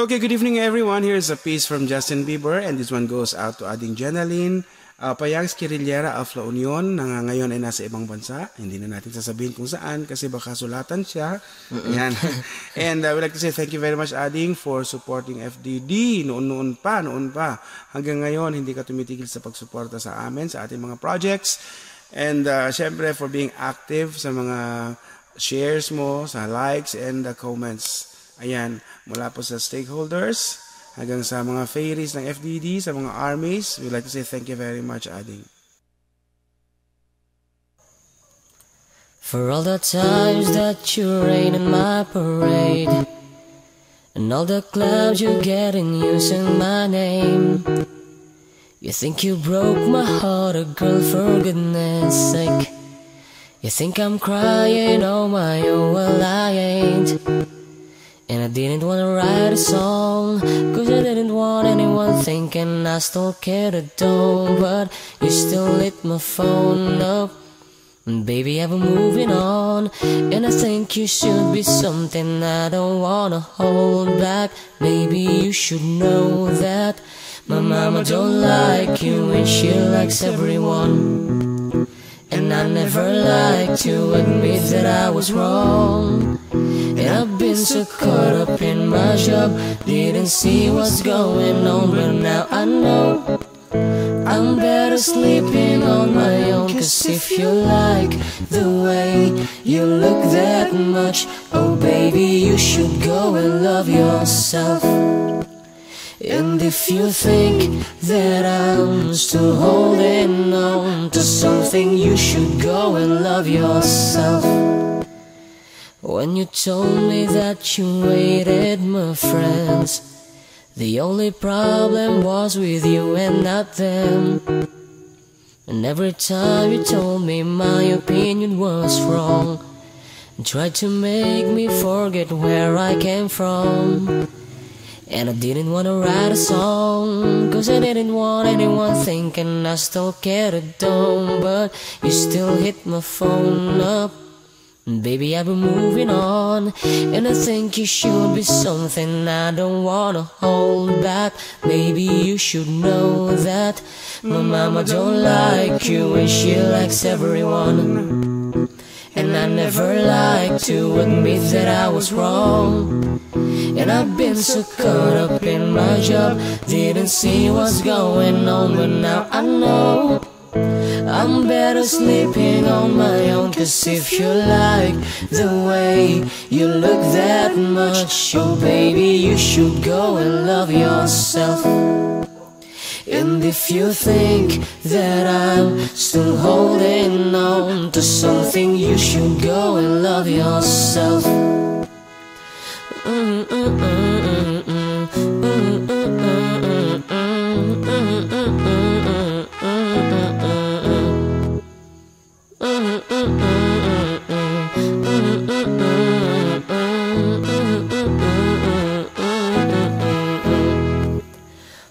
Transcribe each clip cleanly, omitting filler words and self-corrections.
Okay, good evening everyone. Here's a piece from Justin Bieber and this one goes out to Ading Jenaline, Payangs Kirillera of La Union na ngayon ay nasa ibang bansa. Hindi na natin sasabihin kung saan kasi baka sulatan siya. Yan. And I would like to say thank you very much Ading for supporting FDD noon pa. Hanggang ngayon hindi ka tumitigil sa pagsuporta sa amin, sa ating mga projects. And syempre for being active sa mga shares mo, sa likes and comments. Ayan, mula po sa stakeholders hanggang sa mga fairies ng FDD, sa mga armies, we'd like to say thank you very much, Ading. For all the times that you rain in my parade, and all the clouds you get in using my name. You think you broke my heart, a girl, for goodness sake. You think I'm crying on my own, well I ain't. And I didn't wanna write a song, cause I didn't want anyone thinking I still cared at all. But you still lit my phone up, and baby I've been moving on. And I think you should be something I don't wanna hold back. Maybe you should know that my mama don't like you and she likes everyone. And I never like to admit that I was wrong. And I've been so caught up in my job, didn't see what's going on. But now I know I'm better sleeping on my own. Cause if you like the way you look that much, oh baby, you should go and love yourself. And if you think that I'm still holding on to something, you should go and love yourself. When you told me that you waited, my friends, the only problem was with you and not them. And every time you told me my opinion was wrong, and tried to make me forget where I came from. And I didn't wanna write a song, cause I didn't want anyone thinking I still cared at all. But you still hit my phone up, and baby I've been moving on. And I think you should be something I don't wanna hold back. Maybe you should know that my mama don't like you and she likes everyone. And I never like to admit that I was wrong. And I've been so caught up in my job, didn't see what's going on. But now I know I'm better sleeping on my own. Cause if you like the way you look that much, oh baby, you should go and love yourself. And if you think that I'm still holding on to something, you should go and love yourself.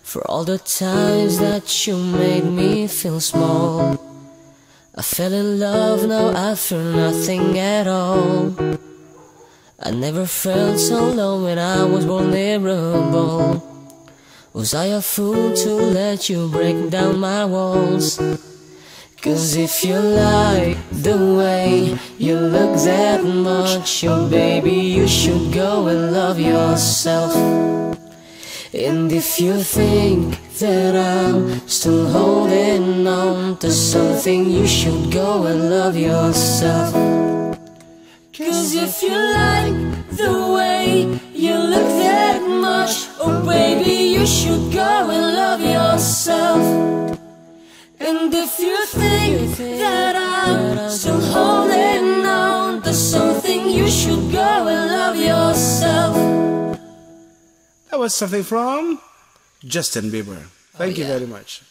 For all the times that you made me feel small, I fell in love, now I feel nothing at all. I never felt so low when I was vulnerable. Was I a fool to let you break down my walls? Cause if you like the way you look that much, oh baby, you should go and love yourself. And if you think that I'm still holding on to something, you should go and love yourself. Cause if you like the way you look that much, oh baby, you should go and love yourself. And if you think that I'm still holding on to something, you should go and love yourself. That was something from Justin Bieber. Thank you very much.